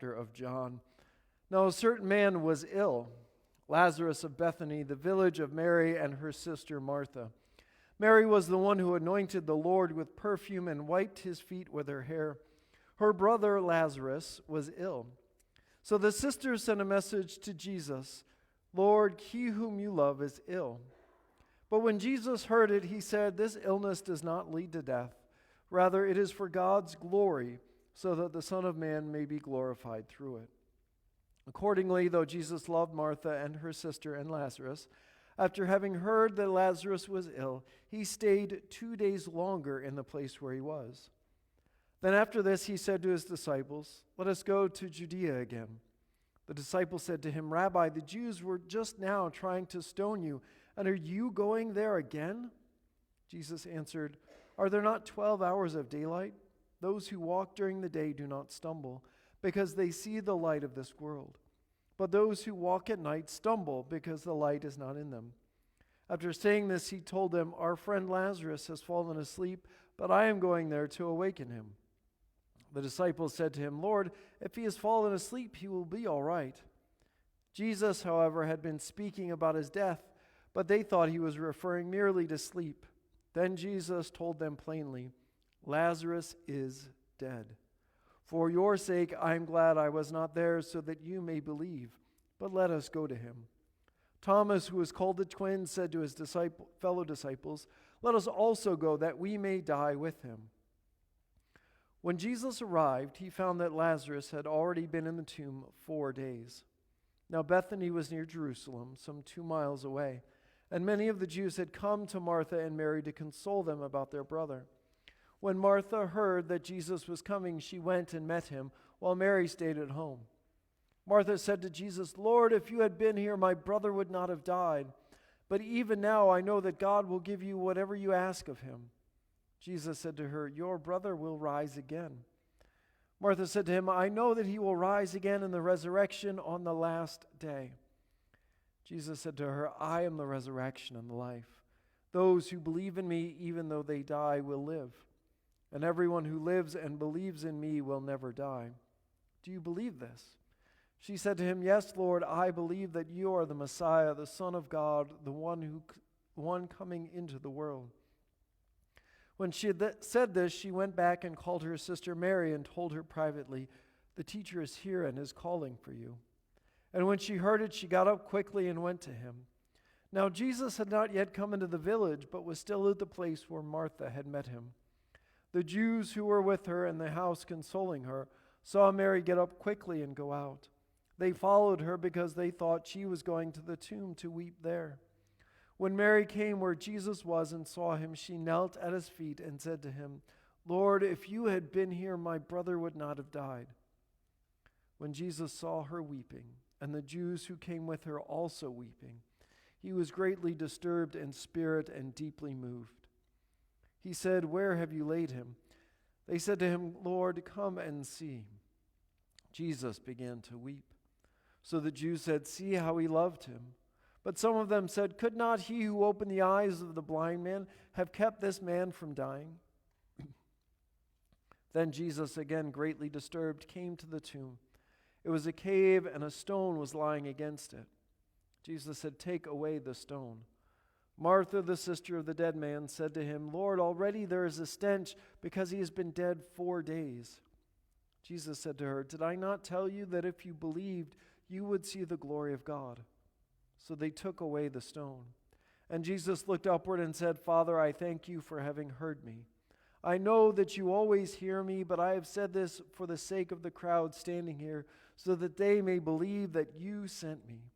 Of John. Now a certain man was ill, Lazarus of Bethany, the village of Mary and her sister Martha. Mary was the one who anointed the Lord with perfume and wiped his feet with her hair. Her brother Lazarus was ill. So the sisters sent a message to Jesus, "Lord, he whom you love is ill." But when Jesus heard it, he said, "This illness does not lead to death. Rather, it is for God's glory, so that the Son of Man may be glorified through it." Accordingly, though Jesus loved Martha and her sister and Lazarus, after having heard that Lazarus was ill, he stayed 2 days longer in the place where he was. Then after this he said to his disciples, "Let us go to Judea again." The disciples said to him, "Rabbi, the Jews were just now trying to stone you, and are you going there again?" Jesus answered, "Are there not 12 hours of daylight? Those who walk during the day do not stumble, because they see the light of this world. But those who walk at night stumble, because the light is not in them." After saying this, he told them, "Our friend Lazarus has fallen asleep, but I am going there to awaken him." The disciples said to him, "Lord, if he has fallen asleep, he will be all right." Jesus, however, had been speaking about his death, but they thought he was referring merely to sleep. Then Jesus told them plainly, "Lazarus is dead. For your sake I am glad I was not there, so that you may believe. But let us go to him." Thomas, who was called the Twin, said to his fellow disciples, "Let us also go, that we may die with him." When Jesus arrived, he found that Lazarus had already been in the tomb 4 days. Now Bethany was near Jerusalem, some 2 miles away, and many of the Jews had come to Martha and Mary to console them about their brother. When Martha heard that Jesus was coming, she went and met him, while Mary stayed at home. Martha said to Jesus, "Lord, if you had been here, my brother would not have died. But even now I know that God will give you whatever you ask of him." Jesus said to her, "Your brother will rise again." Martha said to him, "I know that he will rise again in the resurrection on the last day." Jesus said to her, "I am the resurrection and the life. Those who believe in me, even though they die, will live. And everyone who lives and believes in me will never die. Do you believe this?" She said to him, "Yes, Lord, I believe that you are the Messiah, the Son of God, the one coming into the world." When she had said this, she went back and called her sister Mary and told her privately, "The teacher is here and is calling for you." And when she heard it, she got up quickly and went to him. Now Jesus had not yet come into the village, but was still at the place where Martha had met him. The Jews who were with her in the house consoling her saw Mary get up quickly and go out. They followed her because they thought she was going to the tomb to weep there. When Mary came where Jesus was and saw him, she knelt at his feet and said to him, "Lord, if you had been here, my brother would not have died." When Jesus saw her weeping, and the Jews who came with her also weeping, he was greatly disturbed in spirit and deeply moved. He said, "Where have you laid him?" They said to him, "Lord, come and see." Jesus began to weep. So the Jews said, "See how he loved him." But some of them said, "Could not he who opened the eyes of the blind man have kept this man from dying?" Then Jesus, again greatly disturbed, came to the tomb. It was a cave, and a stone was lying against it. Jesus said, "Take away the stone." Martha, the sister of the dead man, said to him, "Lord, already there is a stench, because he has been dead 4 days." Jesus said to her, "Did I not tell you that if you believed, you would see the glory of God?" So they took away the stone. And Jesus looked upward and said, "Father, I thank you for having heard me. I know that you always hear me, but I have said this for the sake of the crowd standing here, so that they may believe that you sent me."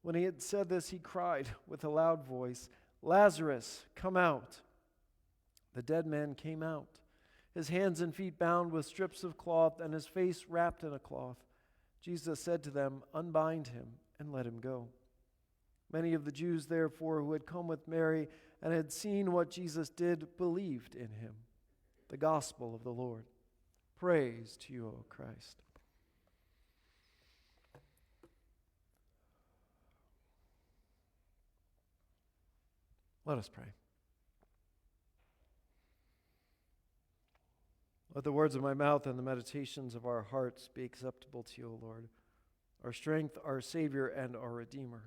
When he had said this, he cried with a loud voice, "Lazarus, come out." The dead man came out, his hands and feet bound with strips of cloth, and his face wrapped in a cloth. Jesus said to them, "Unbind him and let him go." Many of the Jews, therefore, who had come with Mary and had seen what Jesus did, believed in him. The gospel of the Lord. Praise to you, O Christ. Let us pray. Let the words of my mouth and the meditations of our hearts be acceptable to you, O Lord, our strength, our Savior, and our Redeemer.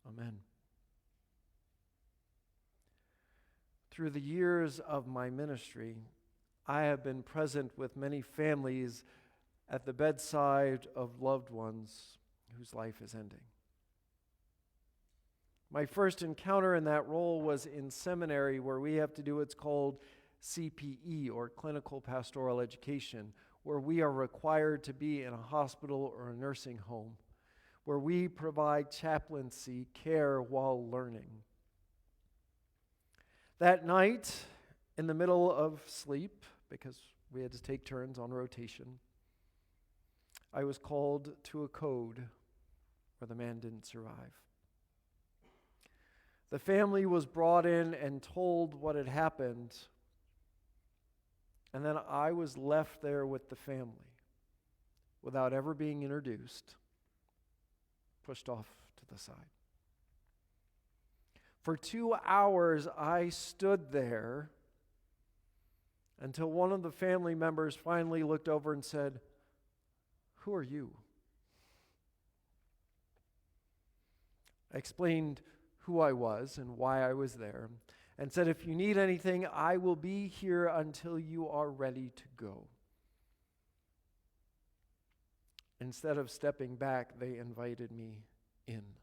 Amen. Through the years of my ministry, I have been present with many families at the bedside of loved ones whose life is ending. My first encounter in that role was in seminary, where we have to do what's called CPE, or Clinical Pastoral Education, where we are required to be in a hospital or a nursing home, where we provide chaplaincy care while learning. That night, in the middle of sleep, because we had to take turns on rotation, I was called to a code where the man didn't survive. The family was brought in and told what had happened, and then I was left there with the family without ever being introduced, pushed off to the side. For 2 hours, I stood there until one of the family members finally looked over and said, "Who are you?" I explained who I was and why I was there, and said, "If you need anything, I will be here until you are ready to go." Instead of stepping back, they invited me in.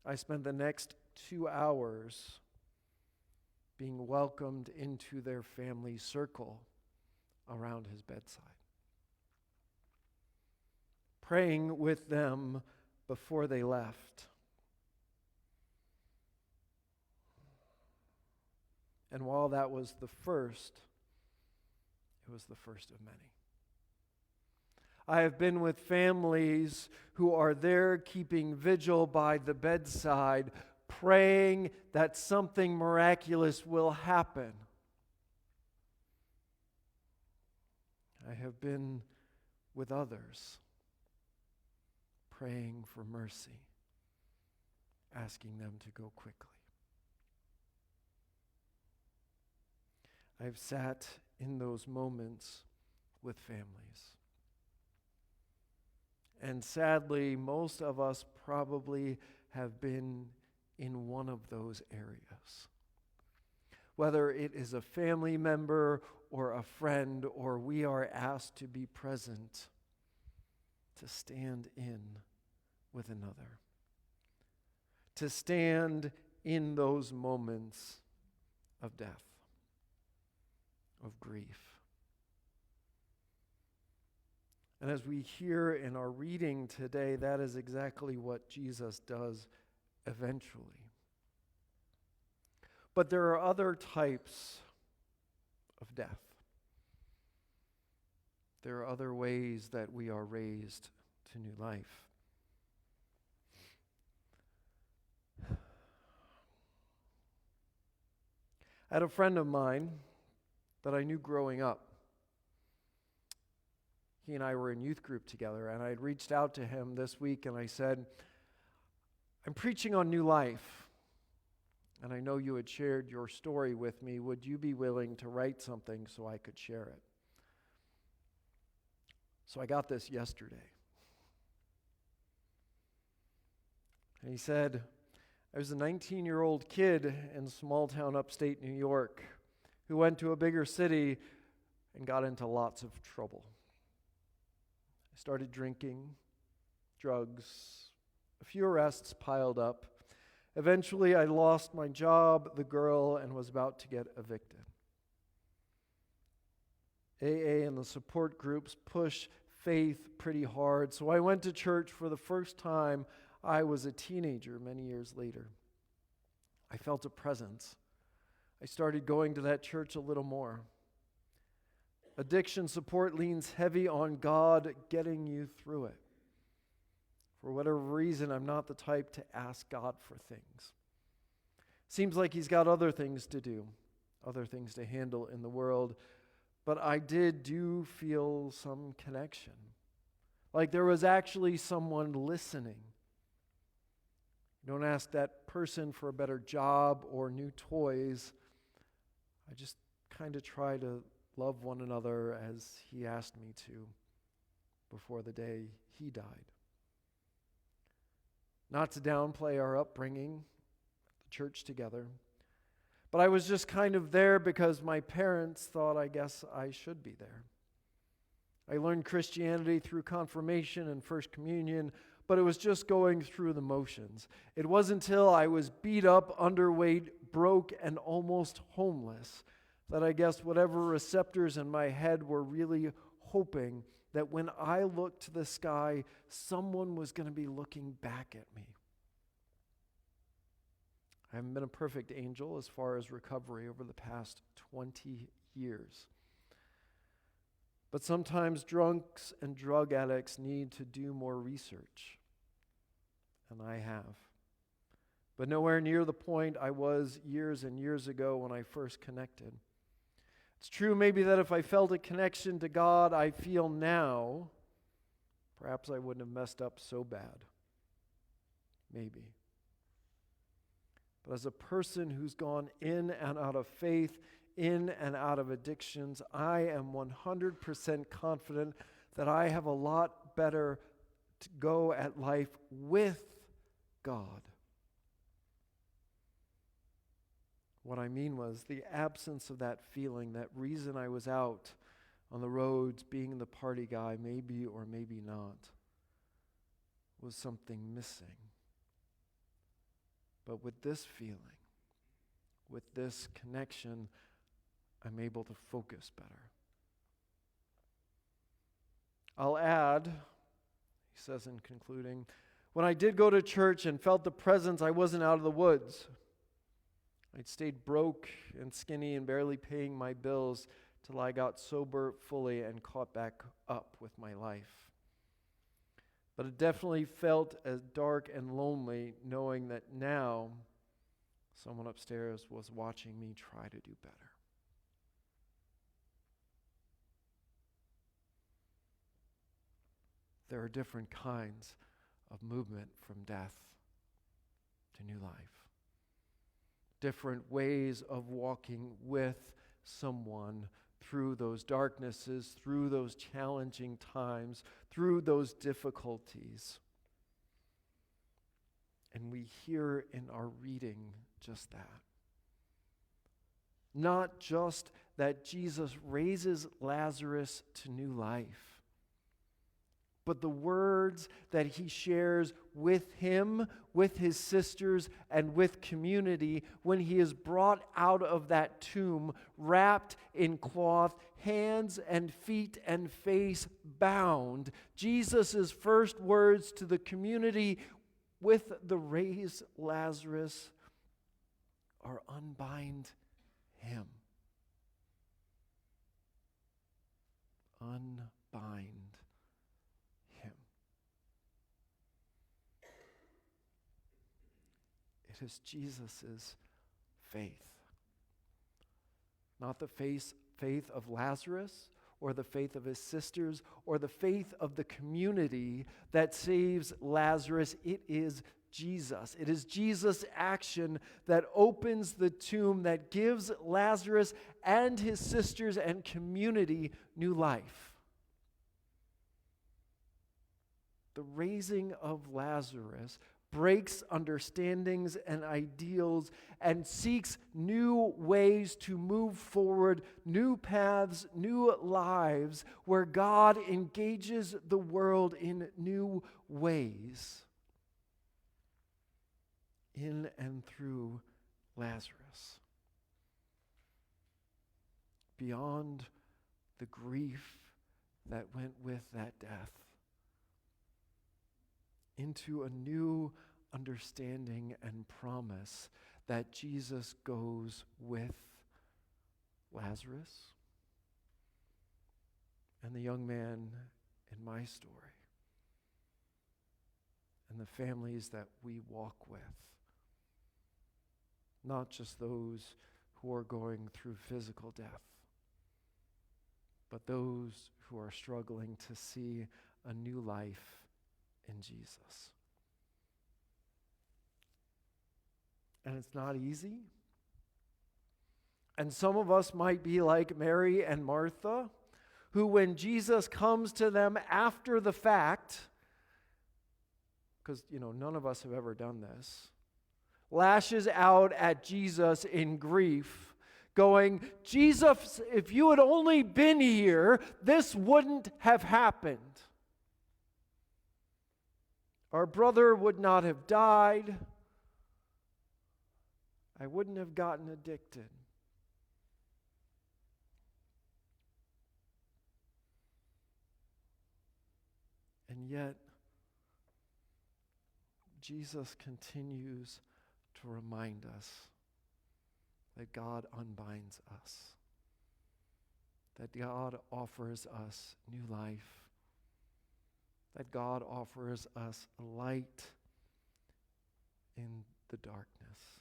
I spent the next 2 hours being welcomed into their family circle around his bedside, praying with them before they left. And while that was the first, it was the first of many. I have been with families who are there keeping vigil by the bedside, praying that something miraculous will happen. I have been with others, praying for mercy, asking them to go quickly. I've sat in those moments with families. And sadly, most of us probably have been in one of those areas. Whether it is a family member or a friend, or we are asked to be present, to stand in with another, to stand in those moments of death, of grief. And as we hear in our reading today, that is exactly what Jesus does eventually. But there are other types of death. There are other ways that we are raised to new life. I had a friend of mine that I knew growing up. He and I were in youth group together, and I had reached out to him this week, and I said, "I'm preaching on new life, and I know you had shared your story with me. Would you be willing to write something so I could share it?" So I got this yesterday. And he said, "I was a 19-year-old kid in small-town upstate New York who went to a bigger city and got into lots of trouble. I started drinking, drugs, a few arrests piled up. Eventually, I lost my job, the girl, and was about to get evicted. AA and the support groups push faith pretty hard, so I went to church for the first time. I was a teenager many years later. I felt a presence. I started going to that church a little more. Addiction support leans heavy on God getting you through it. For whatever reason, I'm not the type to ask God for things. Seems like He's got other things to do, other things to handle in the world. But I do feel some connection. Like there was actually someone listening. You don't ask that person for a better job or new toys. I just kind of try to love one another as he asked me to before the day he died. Not to downplay our upbringing, the church together, but I was just kind of there because my parents thought, I guess, I should be there. I learned Christianity through confirmation and First Communion, but it was just going through the motions. It wasn't until I was beat up, underweight, broke, and almost homeless that I guess whatever receptors in my head were really hoping that when I looked to the sky, someone was going to be looking back at me. I haven't been a perfect angel as far as recovery over the past 20 years. But sometimes drunks and drug addicts need to do more research, and I have. But nowhere near the point I was years and years ago when I first connected. It's true maybe that if I felt a connection to God I feel now, perhaps I wouldn't have messed up so bad. Maybe. But as a person who's gone in and out of faith, in and out of addictions, I am 100% confident that I have a lot better to go at life with God. What I mean was the absence of that feeling, that reason I was out on the roads being the party guy, maybe or maybe not, was something missing. But with this feeling, with this connection, I'm able to focus better. I'll add, he says in concluding, when I did go to church and felt the presence, I wasn't out of the woods. I'd stayed broke and skinny and barely paying my bills till I got sober fully and caught back up with my life. But it definitely felt as dark and lonely knowing that now someone upstairs was watching me try to do better. There are different kinds of movement from death to new life. Different ways of walking with someone through those darknesses, through those challenging times, through those difficulties. And we hear in our reading just that. Not just that Jesus raises Lazarus to new life, but the words that he shares with him, with his sisters, and with community when he is brought out of that tomb, wrapped in cloth, hands and feet and face bound. Jesus' first words to the community with the raised Lazarus are unbind him. Unbind. It is Jesus' faith. Not the faith of Lazarus or the faith of his sisters or the faith of the community that saves Lazarus. It is Jesus. It is Jesus' action that opens the tomb, that gives Lazarus and his sisters and community new life. The raising of Lazarus breaks understandings and ideals and seeks new ways to move forward, new paths, new lives, where God engages the world in new ways in and through Lazarus. Beyond the grief that went with that death, into a new understanding and promise that Jesus goes with Lazarus and the young man in my story and the families that we walk with. Not just those who are going through physical death, but those who are struggling to see a new life in Jesus. And it's not easy. And some of us might be like Mary and Martha, who when Jesus comes to them after the fact, because, none of us have ever done this, lashes out at Jesus in grief, going, Jesus, if you had only been here, this wouldn't have happened. Our brother would not have died. I wouldn't have gotten addicted. And yet, Jesus continues to remind us that God unbinds us, that God offers us new life, that God offers us light in the darkness,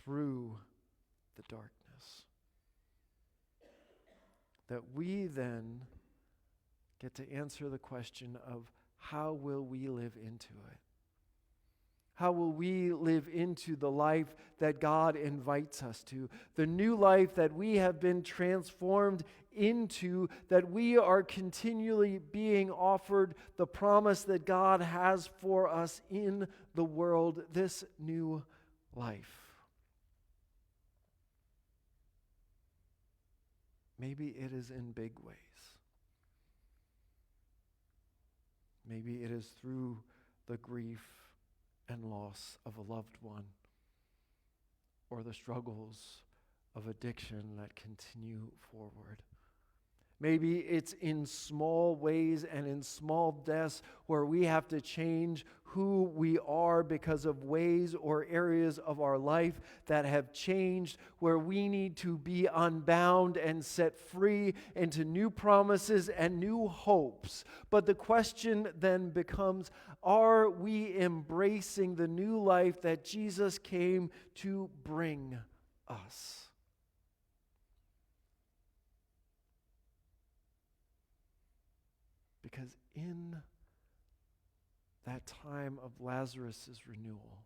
through the darkness. That we then get to answer the question of how will we live into it? How will we live into the life that God invites us to? The new life that we have been transformed into, that we are continually being offered the promise that God has for us in the world, this new life. Maybe it is in big ways. Maybe it is through the grief and loss of a loved one, or the struggles of addiction that continue forward. Maybe it's in small ways and in small deaths where we have to change who we are because of ways or areas of our life that have changed, where we need to be unbound and set free into new promises and new hopes. But the question then becomes, are we embracing the new life that Jesus came to bring us? Because in that time of Lazarus' renewal,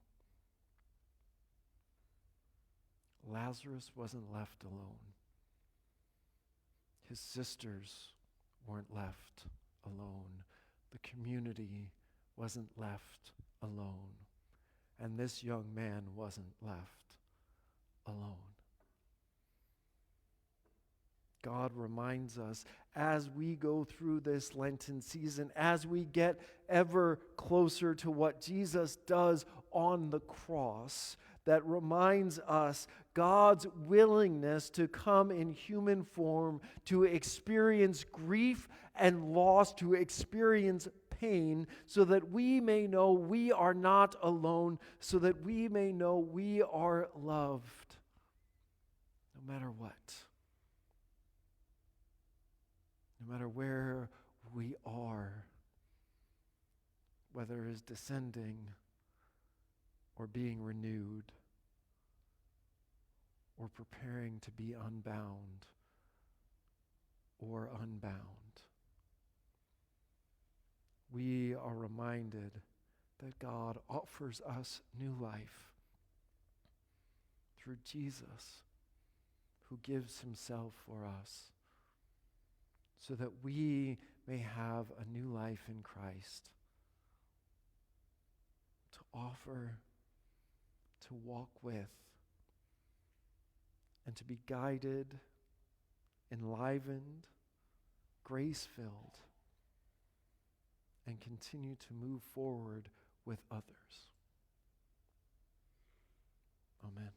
Lazarus wasn't left alone. His sisters weren't left alone. The community wasn't left alone. And this young man wasn't left alone. God reminds us as we go through this Lenten season, as we get ever closer to what Jesus does on the cross, that reminds us God's willingness to come in human form, to experience grief and loss, to experience pain, so that we may know we are not alone, so that we may know we are loved, no matter what. No matter where we are, whether it's descending or being renewed or preparing to be unbound or unbound, we are reminded that God offers us new life through Jesus, who gives himself for us, so that we may have a new life in Christ, to offer, to walk with, and to be guided, enlivened, grace-filled, and continue to move forward with others. Amen.